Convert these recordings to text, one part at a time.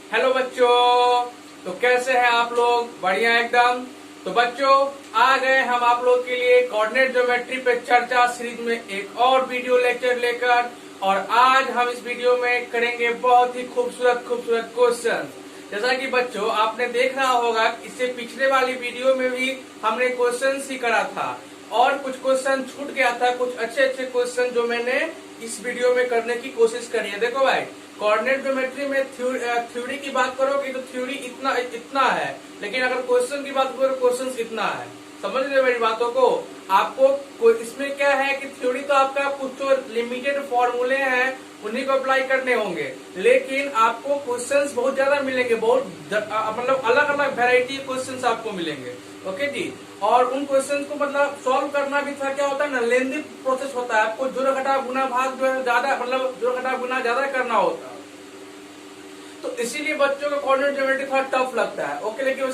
Hello बच्चों, तो कैसे हैं आप लोग? बढ़िया एकदम। तो बच्चों, आ गए हम आप लोग के लिए कोऑर्डिनेट ज्योमेट्री पे चर्चा सीरीज में एक और वीडियो लेक्चर लेकर। और आज हम इस वीडियो में करेंगे बहुत ही खूबसूरत खूबसूरत क्वेश्चन। जैसा कि बच्चों आपने देख रहा होगा, इससे पिछले वाली वीडियो में भी हमने क्वेश्चन ही करा था और कुछ क्वेश्चन छूट गया था, कुछ अच्छे अच्छे क्वेश्चन जो मैंने इस वीडियो में करने की कोशिश करी है। देखो भाई, कोऑर्डिनेट ज्योमेट्री में थ्योरी की बात करोगे तो थ्योरी इतना है, लेकिन अगर क्वेश्चन की बात करो क्वेश्चन इतना है। समझ रहे मेरी बातों को? आपको इसमें क्या है कि थ्योरी तो आपका कुछ तो लिमिटेड फॉर्मूले हैं, उन्हीं को अप्लाई करने होंगे, लेकिन आपको क्वेश्चंस बहुत ज्यादा मिलेंगे, बहुत मतलब अलग अलग वेराइटी क्वेश्चंस आपको मिलेंगे। ओके जी। और उन क्वेश्चंस को मतलब सॉल्व करना भी था, क्या होता है ना, लेंदी प्रोसेस होता है। आपको जोड़ घटा गुना भाग जो है ज्यादा, मतलब जोड़ घटा गुना ज्यादा करना होता है, तो इसीलिए बच्चों को कोऑर्डिनेट ज्योमेट्री थोड़ा टफ लगता है। ओके, लेकिन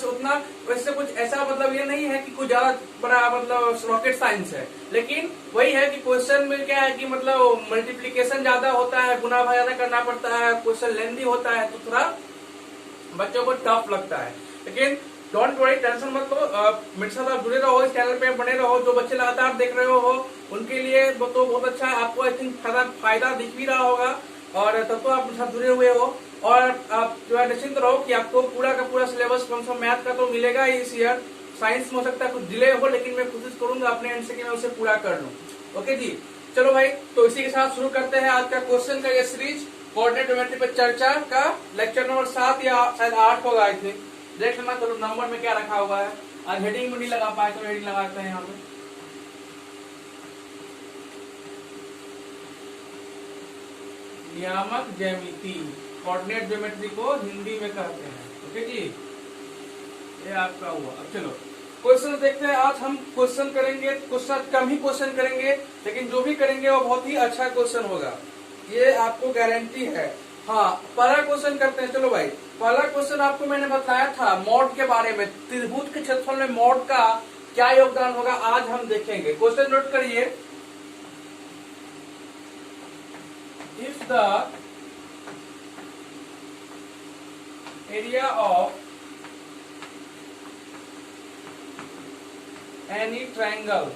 वैसे कुछ ऐसा मतलब ये नहीं है कि कुछ ज्यादा बड़ा मतलब रॉकेट साइंस है, लेकिन वही है कि क्वेश्चन में क्या है कि मतलब मल्टीप्लीकेशन ज्यादा होता है, गुना भाग ज्यादा करना पड़ता है, क्वेश्चन लेंदी होता है, तो थोड़ा बच्चों को टफ लगता है। लेकिन डोंट वरी, टेंशन मत लो, मेरे साथ आप जुड़े रहो, इस चैनल पे बने रहो। जो बच्चे लगातार देख रहे हो उनके लिए तो बहुत अच्छा है, आपको आई थिंक फायदा दिख भी रहा होगा, और तब तो आप मेरे साथ जुड़े हुए हो। और आप जो है निश्चिंत रहो कि आपको पूरा का पूरा सिलेबस कम से कम मैथ का तो मिलेगा ही इस ईयर। साइंस में हो सकता है कुछ डिले हो, लेकिन मैं कोशिश करूंगा अपने एंड से कि मैं उसे पूरा कर लूं। ओके जी, चलो भाई, तो इसी के साथ शुरू करते हैं आज का क्वेश्चन का ये सीरीज, कोऑर्डिनेट ज्योमेट्री पर चर्चा का लेक्चर नंबर 7 या शायद 8 होगा आई थिंक। देख लेना चलो नंबर में क्या रखा हुआ है। आज हेडिंग में नहीं लगा पाए तो हेडिंग लगाते हैं यहाँ पे। नियामक ज्यामिति, कोऑर्डिनेट ज्योमेट्री को हिंदी में कहते हैं। ओके जी, ये आपका हुआ। अब चलो क्वेश्चन देखते हैं। आज हम क्वेश्चन करेंगे, क्वेश्चन कम ही क्वेश्चन करेंगे, लेकिन जो भी करेंगे वो बहुत ही अच्छा क्वेश्चन होगा, ये आपको गारंटी है। हाँ, पहला क्वेश्चन करते हैं। चलो भाई, पहला क्वेश्चन आपको मैंने बताया था मॉड के बारे में, त्रिभुज के क्षेत्रफल में मॉड का क्या योगदान होगा, आज हम देखेंगे। क्वेश्चन नोट करिए। If the area of any triangle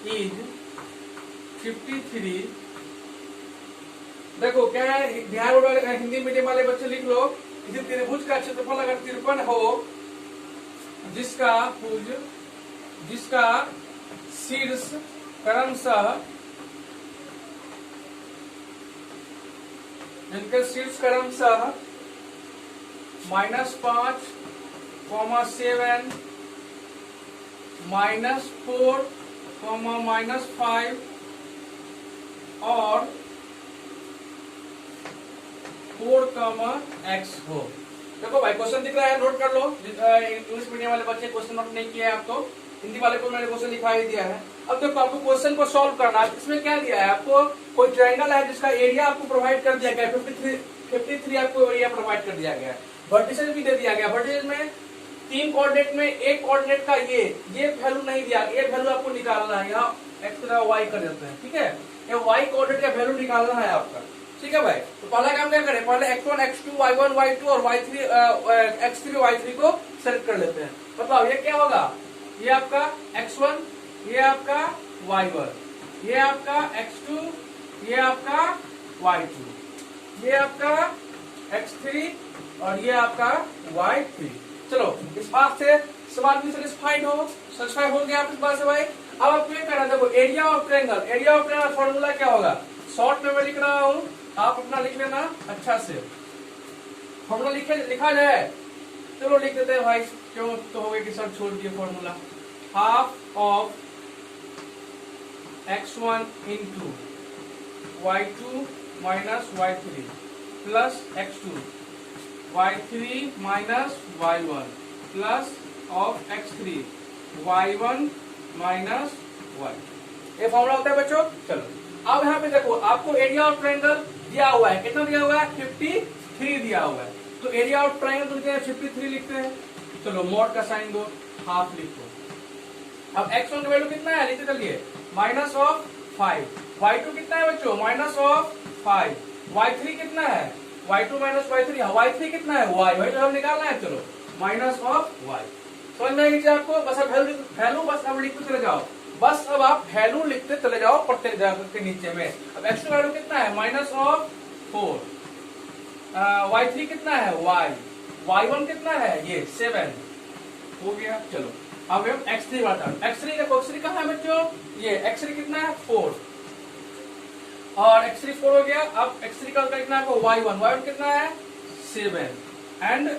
is 53, देखो क्या है, बिहार वाले हिंदी मीडियम वाले बच्चे लिख लो। इसी त्रिभुज का क्षेत्रफल अगर 53 हो, जिसका शीर्ष क्रमशः -5, -7, -4, -5 और 4, x हो। देखो भाई, क्वेश्चन दिख रहा है, नोट कर लो। इंग्लिश मीडियम वाले बच्चे क्वेश्चन नोट नहीं किया है, आपको हिंदी वाले को मैंने क्वेश्चन लिखा ही दिया है। अब देखो आपको क्वेश्चन को सॉल्व करना है। इसमें क्या दिया है आपको, कोई ट्रायंगल है जिसका एरिया आपको प्रोवाइड कर दिया गया है, 53 आपको एरिया प्रोवाइड कर दिया गया है। वर्टिसेस भी दे दिया गया। वर्टिसेस में 3 कोऑर्डिनेट में एक कोऑर्डिनेट का ये वैल्यू नहीं दिया, ये वैल्यू आपको निकालना है। यहाँ एक्स की जगह वाई कर देते हैं, ठीक है। ये वाई कोऑर्डिनेट का वैल्यू निकालना है आपका, ठीक है भाई। तो पहला काम क्या करें, पहले x1, x2, y1, y2 और x3, y3 को सेलेक्ट कर लेते हैं। बताओ ये क्या होगा, ये आपका x1, ये आपका y1, ये आपका x2, ये आपका y2, ये आपका x3 और ये आपका y3। चलो, इस बात से सवाल भी सेटिस्फाई हो गया आप इस बात से भाई। अब आपको ये करना, देखो एरिया ऑफ ट्रायंगल फॉर्मूला क्या होगा, शॉर्ट में मैं लिख रहा हूँ, आप अपना लिख लेना अच्छा से। फॉर्मूला लिखा जाए, चलो लिख देते हैं भाई, क्यों तो हो गया कि सर छोड़ दिए formula. Half of x1 into y2 minus y3 plus x2, y3 minus y1 plus of x3, y1 minus y। ये फॉर्मूला होता है बच्चों। चलो अब यहाँ पे देखो, आपको एरिया ऑफ ट्रायंगल दिया हुआ है, कितना दिया हुआ है, 53 दिया हुआ है। तो एरिया ऑफ ट्रायंगल तो क्या है, 53 लिखते हैं। चलो मॉड का साइन दो, हाफ लिखो। अब x1 का वैल्यू कितना है, लिखते चलिए, माइनस ऑफ 5। y2 कितना है बच्चों, -5। y3 कितना है, y2 माइनस y3, y3 कितना है y, वही तो हम निकालना है। चलो माइनस ऑफ y, समझ में आएगी आपको। बस अब वैल्यू बस अब लिखते चले जाओ, बस अब आप वैल्यू लिखते चले जाओ प्रत्येक जगह के नीचे में। अब x वैल्यू कितना है माइनस ऑफ 4, y3 कितना है y, y1 कितना है ये 7 हो गया। चलो अब हम x3 बात करें। x3 देखो x3 कहाँ है बच्चों, ये x3 कितना है 4 और x3 4 हो गया। अब x3 का कितना है y1 कितना है 7 एंड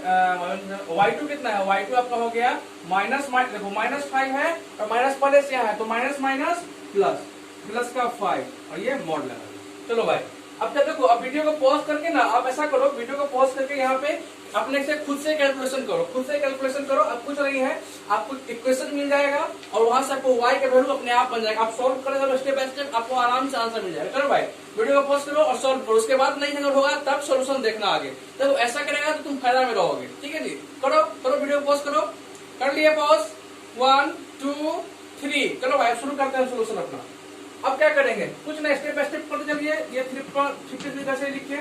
y2 कितना है, y2 आपका हो गया माइनस, देखो माइनस 5 है और माइनस पहले से यहाँ है तो माइनस माइनस प्लस, प्लस का 5 और ये मोड लगा। चलो भाई अब क्या देखो, अब वीडियो को पॉज करके ना आप ऐसा करो, वीडियो को पॉज करके यहाँ पे अपने से खुद से कैलकुलेशन करो, खुद से कैलकुलेशन करो। अब कुछ नहीं है, आपको इक्वेशन मिल जाएगा और वहां से आपको y का वैल्यू अपने आप बन जाएगा। आप सॉल्व करेंगे स्टेप बाय स्टेप, आपको आराम से आंसर मिल जाएगा। करो भाई वीडियो को पॉज करो और सॉल्व करो, उसके बाद नहीं अगर होगा तब सोल्यूशन देखना आगे। तो ऐसा करेगा तो तुम फायदा में रहोगे, ठीक है जी। करो करो वीडियो को पॉज करो, कर लिया पॉज, 1 2 3, चलो भाई शुरू करते हैं सोल्यूशन अपना। अब क्या करेंगे, कुछ नहीं, स्टेप बाय स्टेप करते चलिए। ये 53 कैसे लिखिए,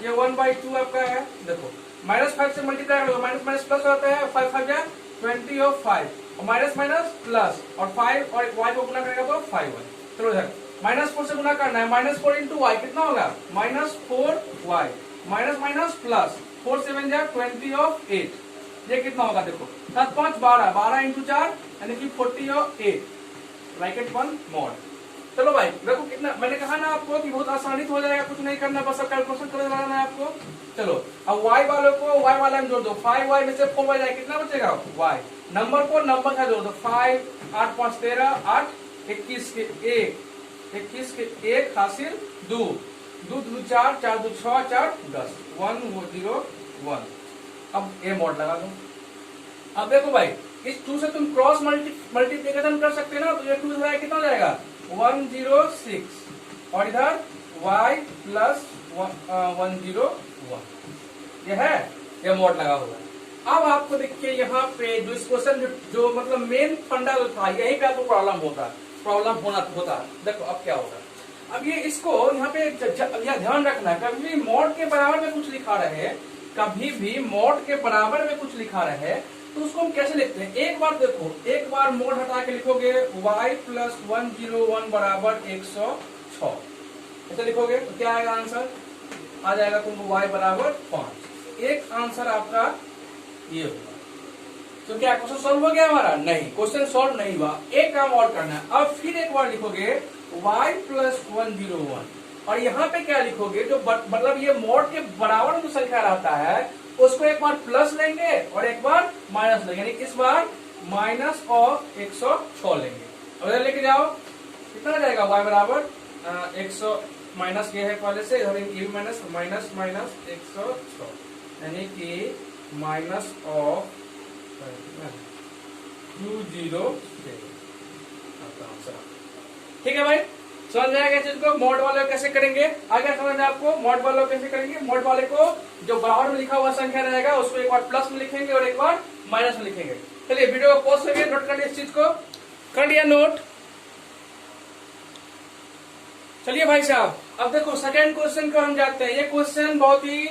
ये 1/2 आपका है। देखो -5 से मल्टीप्लाई करोगे, माइनस माइनस प्लस होता है, 5 5 जा 20 और 5 और माइनस माइनस प्लस और 5 और y को गुना करेगा तो 5y। चलो इधर -4 से गुना करना है, -4 इंटू y कितना होगा -4y, माइनस माइनस प्लस 4 7 जा 20 और 8, ये कितना होगा देखो 7 5 12, 12 इंटू 4 यानी कि 40 और 8, ब्रैकेट 1 मॉड। चलो भाई देखो कितना, मैंने कहा ना आपको कि बहुत आसानी से हो जाएगा, कुछ नहीं करना, बस कैलकुलेशन कर लेना है आपको। चलो अब y वालों को y वाला में जोड़ दो, 5y में से 4y जाए कितना बचेगा y, नंबर को नंबर का जोड़ दो, 5 8 5 13 8 21 के 1, 21 के 1 हासिल 2 2 2 4 4 2 6 4 10 1 0 1। अब ए मोड लगा दो। अब देखो भाई इस 2 से तुम क्रॉस मल्टीप्लिकेशन कर सकते हैं ना, तो ये 2 से कितना हो जाएगा 106 और इधर y प्लस 101, ये है, ये मोड लगा हुआ है। अब आपको देखिए यहाँ पे जो इस क्वेश्चन जो मतलब मेन फंडा जो था, यही पे आपको प्रॉब्लम होता। देखो अब क्या होगा, अब ये इसको यहाँ पे ध्यान रखना है, कभी भी मोड के बराबर में कुछ लिखा रहे, कभी भी मोड के बराबर में कुछ लिखा रहे तो उसको हम कैसे लिखते हैं। एक बार देखो, एक बार मोड हटा के लिखोगे y प्लस 101 बराबर 106, ऐसे लिखोगे तो क्या आएगा आंसर, आ जाएगा तुमको y बराबर 5। एक आंसर आपका ये होगा। तो क्या क्वेश्चन सॉल्व हो गया हमारा? नहीं, क्वेश्चन सॉल्व नहीं हुआ। एक काम और करना है, अब फिर एक बार लिखोगे y प्लस 101 और यहाँ पे क्या लिखोगे, जो मतलब ये मोड के बराबर जो संख्या रहता है उसको एक बार प्लस लेंगे और एक बार माइनस लेंगे, यानी इस बार माइनस ऑफ 106 लेंगे। अब इधर लेके जाओ, कितना जाएगा y बराबर 100 माइनस ये है पहले से, इधर ये माइनस माइनस माइनस 106 यानी कि माइनस ऑफ 207। ठीक है भाई, समझ में आएगा चीज को। मोड वाले कैसे करेंगे आगे समझ में आपको, मोड वाले कैसे करेंगे। मोड वाले को जो बराबर में लिखा हुआ संख्या रहेगा उसको एक बार प्लस में लिखेंगे और एक बार माइनस में लिखेंगे। चलिए वीडियो को पॉज करिए, नोट कर लिया इस चीज को, कर लिया नोट। चलिए भाई साहब अब देखो सेकंड क्वेश्चन को हम जाते हैं। ये क्वेश्चन बहुत ही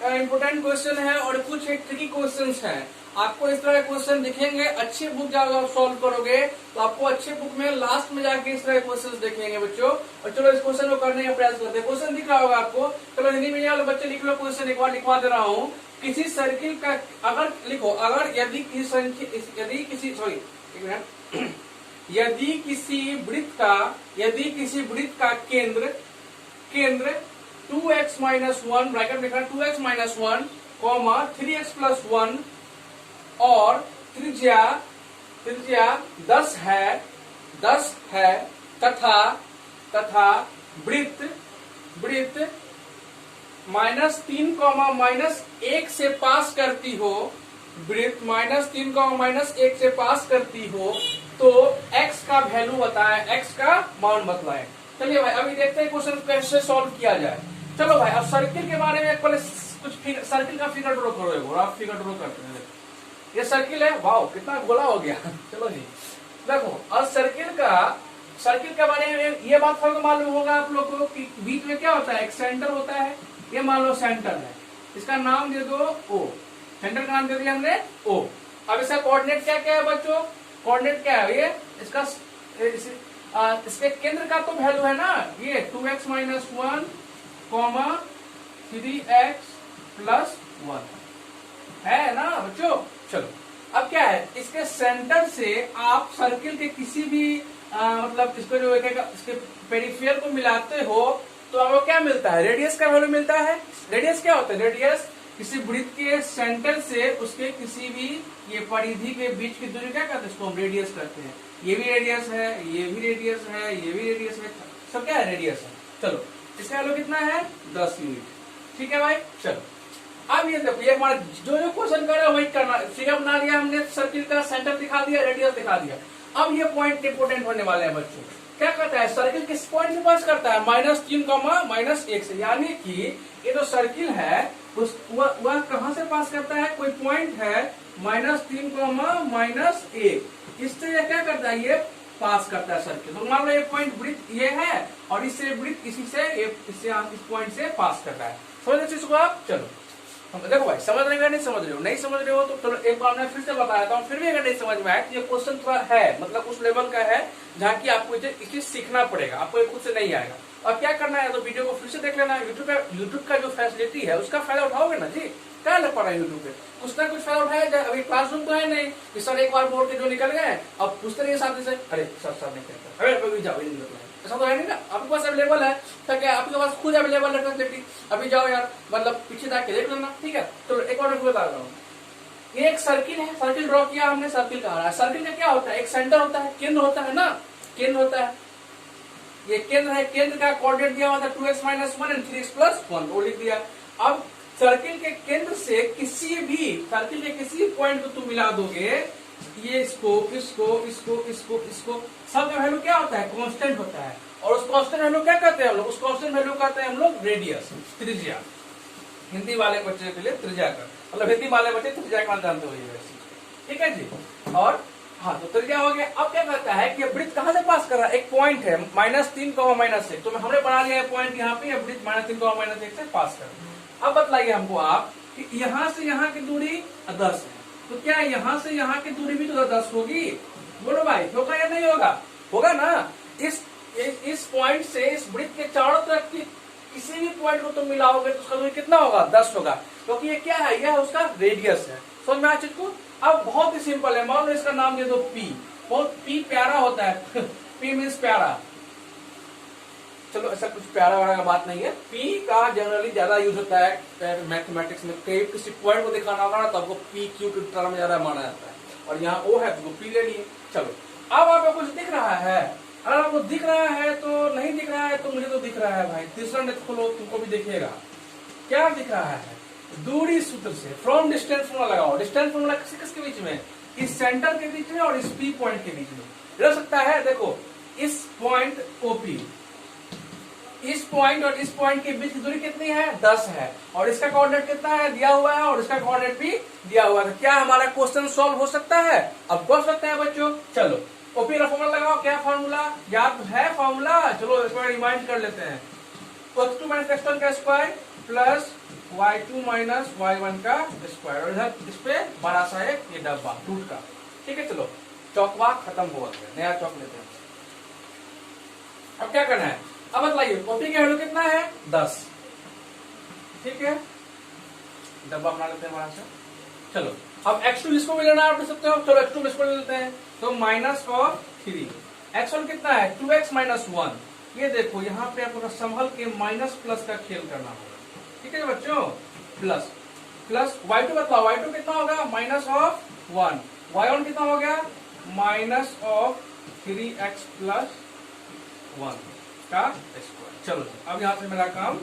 इंपोर्टेंट क्वेश्चन है और कुछ एक ट्रिकी क्वेश्चन है। आपको इस तरह के क्वेश्चन दिखेंगे, अच्छे बुक जाकर आप सॉल्व करोगे तो आपको अच्छे बुक में लास्ट में जाके इस तरह के क्वेश्चन देखेंगे बच्चों। और चलो इस क्वेश्चन को करने का प्रयास करते हैं। क्वेश्चन दिख रहा होगा आपको, चलो हिंदी में वाले बच्चे लिख लो क्वेश्चन, एक बार लिखवा दे रहा हूँ। किसी सर्किल का अगर लिखो, अगर यदि किसी वृत्त का केंद्र 2x माइनस 1 ब्रैकेट में लिखा 2x माइनस 1 3x प्लस 1 और त्रिज्या 10 है तथा वृत्त -3 -1 से पास करती हो, वृत्त -3 -1 से पास करती हो तो x का वैल्यू बताएं, x का मान बतलाएं। चलिए भाई अभी देखते हैं क्वेश्चन कैसे सॉल्व किया जाए। चलो भाई अब सर्किल के बारे में पहले कुछ सर्किल का फिगर ड्रॉ करो, आप फिगर ड्रॉ करते हैं। ये सर्किल है, वाओ कितना गोला हो गया। चलो जी देखो, और सर्किल के बारे में ये बात को मालूम होगा आप लोग को कि बीच में क्या होता है, एक सेंटर होता है ये मान लो सेंटर है, इसका नाम दे दो O, सेंटर का नाम दे दिया हमने O। अब इसका कोऑर्डिनेट क्या क्या है बच्चों, कोऑर्डिनेट क्या है, ये इसका इसके केंद्र का तो वैल्यू है ना, ये 2x minus 1 comma 3x plus 1 है ना बच्चों। चलो अब क्या है, इसके सेंटर से आप सर्किल के किसी भी मतलब इसको जो इसके पेरिफेयर को मिलाते हो तो आपको क्या मिलता है, रेडियस का वैल्यू मिलता है। रेडियस क्या होता है, रेडियस किसी वृत्त के सेंटर से उसके किसी भी ये परिधि के बीच की दूरी क्या कहते हैं, इसको हम रेडियस कहते हैं। ये भी रेडियस है, ये भी रेडियस है, ये भी रेडियस है, सब क्या है, रेडियस है। चलो इसका वैल्यू कितना है, 10 यूनिट, ठीक है भाई। चलो अब ये देखो, ये हमारा जो जो क्वेश्चन कर रहे हैं वही करना, फिगर बना लिया हमने, सर्किल का सेंटर दिखा दिया, रेडियस दिखा दिया। अब ये पॉइंट इंपोर्टेंट होने वाले हैं बच्चों, क्या करता है सर्किल किस पॉइंट से पास करता है, -3, -1 से, यानी कि ये जो सर्किल है उस वह कहां से पास करता है, कोई पॉइंट है -3, -1, इससे ये क्या करता है, ये पास करता है सर्किल। तो मान लो ये पॉइंट वृत्त ये है और इससे वृत्त इसी से इससे इस पॉइंट से पास करता है, समझ रहे चीज को आप। चलो देखो भाई, समझ रहे हो नहीं समझ रहे हो, नहीं समझ रहे हो तो चलो एक बार मैं फिर से बता देता हूँ, फिर भी अगर नहीं समझ में आए तो ये क्वेश्चन थोड़ा है मतलब उस लेवल का है जहाँ की आपको इसे सीखना पड़ेगा, आपको ये खुद से नहीं आएगा। और क्या करना है, तो वीडियो को फिर से देख लेना, यूट्यूब का जो फैसिलिटी है उसका फायदा उठाओगे ना जी, क्या लग पड़ा है यूट्यूब पे, कुछ ना कुछ फायदा उठाया जाए। अभी क्लासरूम तो है नहीं कि सर एक बार बोल के जो निकल गए अब पूछते रहिए साथी से, अरे सर नहीं कहता, अरे जाओ, ऐसा तो है नहीं ना, आपके पास अवेलेबल है, तो क्या आपके पास खुद अवेलेबल है फैसिलिटी, अभी जाओ यार, मतलब पीछे जाके देख लेना, ठीक है। तो एक और बता रहा हूँ, ये एक सर्किल है, सर्किल ड्रॉ किया हमने, सर्किल का रहा है। सर्किल का क्या होता है, एक सेंटर होता है, केंद्र होता है ना, केंद्र होता है, ये केंद्र है, केंद्र का कोऑर्डिनेट दिया हुआ था 2x minus 1 and 3x plus 1, वो लिख दिया। अब सर्किल के केंद्र से किसी भी सर्किल के किसी पॉइंट को तुम मिला दोगे, ये इसको इसको इसको इसको इसको सब का वैल्यू क्या होता है, कांस्टेंट होता है। और उस कांस्टेंट वैल्यू क्या कहते हैं हम लोग, उस कांस्टेंट वैल्यू कहते हैं हम लोग रेडियस, त्रिज्या। हिंदी वाले बच्चे के लिए त्रिज्या का मतलब, हिंदी वाले बच्चे त्रिज्या का जानते हो, ठीक है जी। और हाँ, तो त्रिज्या हो गया। अब क्या कहता है कि वृत्त कहां से पास कर रहा है, एक पॉइंट है -3, -1, तो हमने बना लिया है पॉइंट यहाँ पे, वृत्त -3, -1 से पास कर रहा है। अब बतलाइए हमको आप कि यहाँ से यहाँ की दूरी 10 है, तो क्या यहाँ से यहाँ की दूरी भी तो 10 होगी, बोलो भाई, होगा या नहीं होगा, होगा ना। इस पॉइंट से इस वृत्त के चारों तरफ की किसी भी पॉइंट को तुम मिलाओगे तो उसका दूरी कितना होगा, 10 होगा, क्योंकि ये क्या है, यह उसका रेडियस है। समझ में आया चीज को। अब बहुत ही सिंपल है, मान लो इसका नाम दे दो P, बहुत P प्यारा होता है P मीन्स प्यारा, चलो ऐसा कुछ प्यारा वाला का बात नहीं है। P का जनरली ज्यादा यूज होता है मैथमेटिक्स में, कहीं किसी पॉइंट को दिखाना होगा ना तो आपको P Q के टर्म ज्यादा माना जाता है, और यहाँ O है तो P ले लिए। चलो अब आपको कुछ दिख रहा है, अगर आपको दिख रहा है तो नहीं दिख रहा है, तो मुझे तो दिख रहा है भाई, तीसरा नेट खोलो तुमको भी दिखेगा। क्या दिख रहा है, दूरी सूत्र से फ्रॉम डिस्टेंस फॉर्मूला लगाओ। डिस्टेंस फॉर्मूला किसके बीच में, इस सेंटर के बीच में और इस P पॉइंट के बीच में रह सकता है। देखो इस पॉइंट OP, इस पॉइंट और इस पॉइंट के बीच की दूरी कितनी है, 10 है, और इसका कोऑर्डिनेट कितना है, दिया हुआ है, और इसका कोऑर्डिनेट भी दिया हुआ है। क्या हमारा क्वेश्चन सॉल्व हो सकता है, अब हो सकता है बच्चों। चलो OP का फॉर्मूला लगाओ, क्या फॉर्मूला याद है, फॉर्मूला चलो एक बार रिमाइंड कर लेते हैं, x2 माइनस x1 का square plus y2 minus y1 का स्क्वायर, और इधर इस पे बड़ा सा एक ये डब्बा टूट का, ठीक है। चलो चौकवा खत्म हो गया, नया चौक लेते हैं। अब क्या करना है, अब बताइए OP का वैल्यू कितना है, 10, ठीक है, डब्बा बना लेते हैं बड़ा सा। चलो अब x2 इसको भी लेना आप ले सकते हो, चलो x2 इसको ले लेते हैं, तो माइनस और 3, x1 कितना है 2x माइनस 1, ये देखो यहाँ पे आपको संभल के माइनस प्लस का खेल करना होगा, ठीक है बच्चों। प्लस प्लस y2 बताओ, y2 कितना होगा माइनस ऑफ 1, y1 कितना हो गया माइनस ऑफ 3x प्लस 1 का स्क्वायर। चलो अब यहां से मेरा काम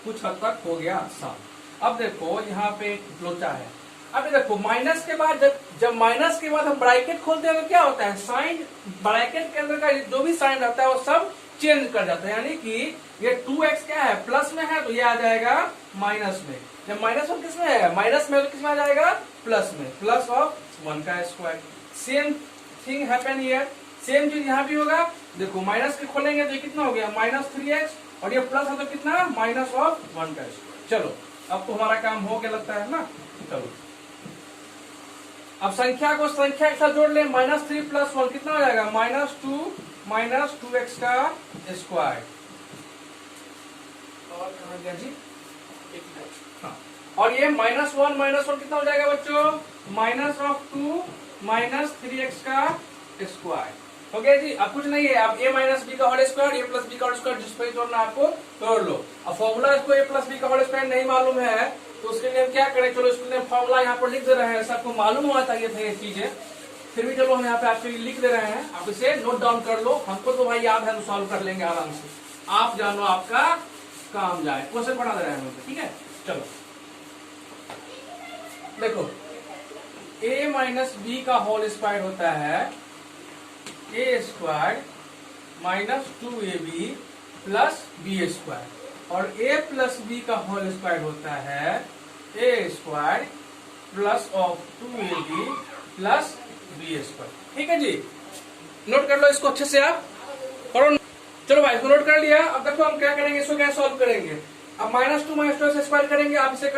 कुछ हद तक हो गया आसान। अब देखो यहाँ पे लोचा है, अब देखो माइनस के बाद जब माइनस के बाद हम ब्रैकेट खोलते हैं तो क्या होता है, साइन ब्रैकेट के अंदर का जो भी साइन रहता है वो सब चेंज कर जाता है, यानी कि ये 2x क्या है प्लस में है तो ये आ जाएगा माइनस में, जब माइनस और किस में है माइनस में, तो किस में आ जाएगा प्लस में, प्लस ऑफ 1 का square. Same thing happen here, same चीज यहाँ भी होगा। देखो माइनस के खोलेंगे तो कितना हो गया माइनस 3x और ये प्लस है तो कितना माइनस ऑफ 1 का स्क्वायर। चलो अब तो हमारा काम हो गया लगता है ना। चलो अब संख्या को संख्या के साथ जोड़ ले, -3 + 1 कितना हो जाएगा -2 का स्क्वायर। और कहाँ गया जी, हाँ। और ये -1 कितना हो जाएगा बच्चों, -2 का स्क्वायर हो गया जी। अब कुछ नहीं है, अब a - b का होल स्क्वायर, a + b का होल स्क्वायर, जिस पर जोड़ना आपको तोड़ लो। अब फॉर्मूला इसको a + b का होल स्क्वायर नहीं मालूम है तो उसके लिए हम क्या करें, चलो इसके लिए फॉर्मूला यहाँ पर लिख दे रहे हैं, सबको मालूम होना चाहिए था ये चीजें, फिर भी चलो हम यहाँ पे आपके लिए लिख दे रहे हैं, आप इसे नोट डाउन कर लो। हमको तो भाई याद है, तो सॉल्व कर लेंगे आराम से, आप जानो आपका काम जाए। क्वेश्चन पढ़ा दे रहे हैं, ठीक है। चलो देखो a - b का होल स्क्वायर होता है a² - 2ab + b² और a + b का होल स्क्वायर होता है a² + 2ab + b²। ठीक है जी, नोट कर लो इसको अच्छे से आप करो। चलो भाई इसको नोट कर लिया। अब देखो हम क्या करेंगे, इसको क्या सॉल्व करेंगे। अब -2 - 2 से स्क्वायर करेंगे, आप इसे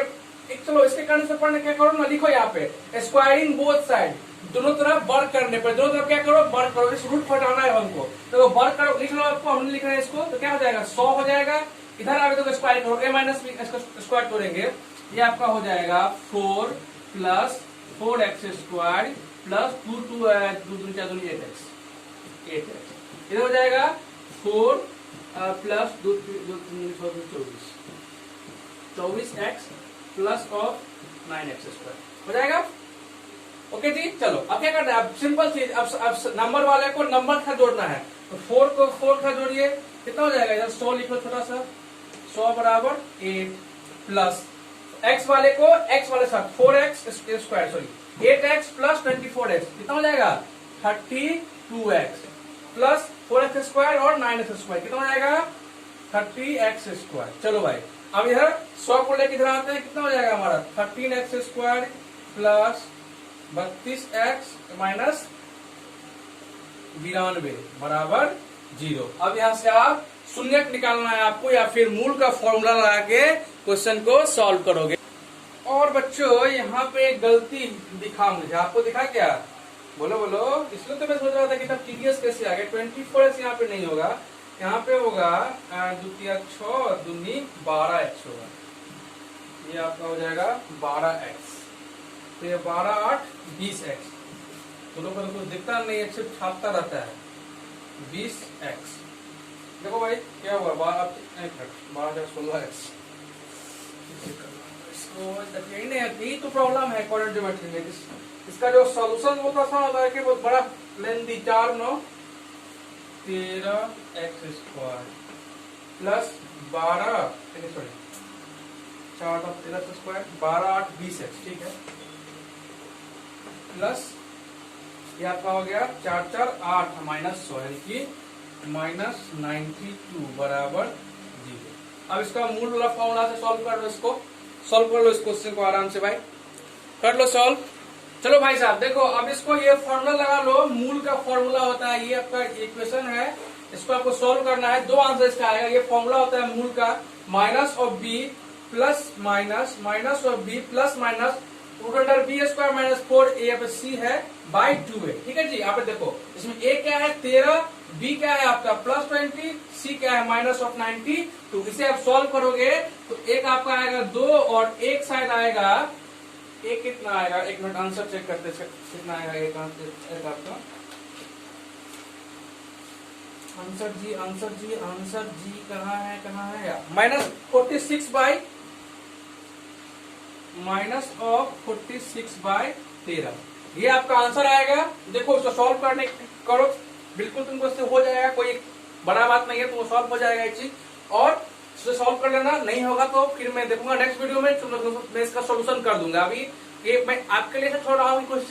चलो इसके करने से पढ़ने क्या करो ना, लिखो यहाँ पे स्क्वायरिंग बोथ साइड, दोनों तरफ वर्क करने पर, दोनों तरफ क्या करो वर्क करो, इस रूट को हटाना है हमको, तो वर्क करो, लिख लो आपको, हमने लिख रहे हैं इसको, तो क्या हो जाएगा 100 हो जाएगा। इधर आगे तो स्क्वायर करो, a - b इसका स्क्वायर तोड़ेंगे, ये आपका हो जाएगा 4 + 4x² + 2 2 4 8x 8x। इधर हो जाएगा 4 + 2 3 24 24x + 9x² हो जाएगा। ओके जी, चलो अब क्या करना है, अब सिंपल चीज, अब नंबर वाले को नंबर का जोड़ना है, तो 4 को 4 का जोड़िए, कितना हो जाएगा, इधर 100 लिखो छोटा सा, 100 = 8 प्लस x वाले को x वाले साथ 4x² सॉरी 8x + 24x कितना हो जाएगा 32x प्लस 4x² और 9x² कितना हो जाएगा 30x²। चलो भाई अब इधर 100 को लेकर इधर आते हैं, कितना हो जाएगा हमारा 13x² प्लस 32x - 92 बराबर 0। अब यहाँ से आप शून्य निकालना है आपको, या फिर मूल का फॉर्मूला लगा के क्वेश्चन को सॉल्व करोगे। और बच्चों यहाँ पे गलती दिखा मुझे, आपको दिखा क्या, बोलो बोलो। इसलिए तो मैं सोच रहा था कि तब TDS कैसे आ गया, 24x यहाँ पे नहीं होगा, यहाँ पे होगा 2 × 6 = 12x होगा, ये आपका हो जाएगा 12x, तो ये 12 × 8 = 20x, दोनों को कुछ दिखता नहीं है, सिर्फ छापता रहता है 20x। देखो भाई क्या हुआ 12 × 16x, यही तो प्रॉब्लम है कोऑर्डिनेट ज्योमेट्री में। इसका जो सॉल्यूशन होता था कि बहुत बड़ा lengthy 4 × 9 = 13x² plus 12 sorry 4 × 13x², 12 × 8 = 20x, ठीक है, प्लस ये आपका हो गया 4 4 8 -100 यानी कि -92 बराबर 0। अब इसका मूल वाला फॉर्मूला से सॉल्व कर लो, इसको सॉल्व कर लो, इस क्वेश्चन को आराम से भाई कर लो सॉल्व। चलो भाई साहब देखो, अब इसको ये फॉर्मूला लगा लो, मूल का फॉर्मूला होता है, ये आपका इक्वेशन है, इसको आपको सॉल्व करना है, 2 आंसर इसका आएगा। ये फॉर्मूला होता है मूल का -b plus minus -b plus minus √b² - 4a c है बाई 2a। ठीक है जी, आप देखो इसमें a क्या है 13, b क्या है आपका +20, c क्या है -90। तो इसे आप सॉल्व करोगे तो एक आपका आएगा 2 और एक शायद आएगा, एक कितना आएगा, एक मिनट आंसर चेक करते कितना आएगा एक आपका आंसर जी कहाँ है यार, -46 बाई -46/13 ये आपका आंसर आएगा। देखो इसको सॉल्व करने करो, बिल्कुल तुमको इससे हो जाएगा, कोई बड़ा बात नहीं है, तुमको सॉल्व हो जाएगा ये चीज। और इसे सॉल्व कर लेना, नहीं होगा तो फिर मैं देखूंगा नेक्स्ट वीडियो में, मैं इसका सोल्यूशन कर दूंगा। अभी ये मैं आपके लिए छोड़ रहा हूँ, कुछ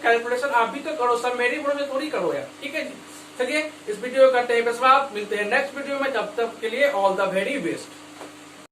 कैलकुलेशन आप भी तो करो, सब मेरी वीडियो में थोड़ी करो यार। ठीक है जी, चलिए इस वीडियो करते हैं बस, मिलते हैं नेक्स्ट वीडियो में, तब तक के लिए ऑल द वेरी बेस्ट।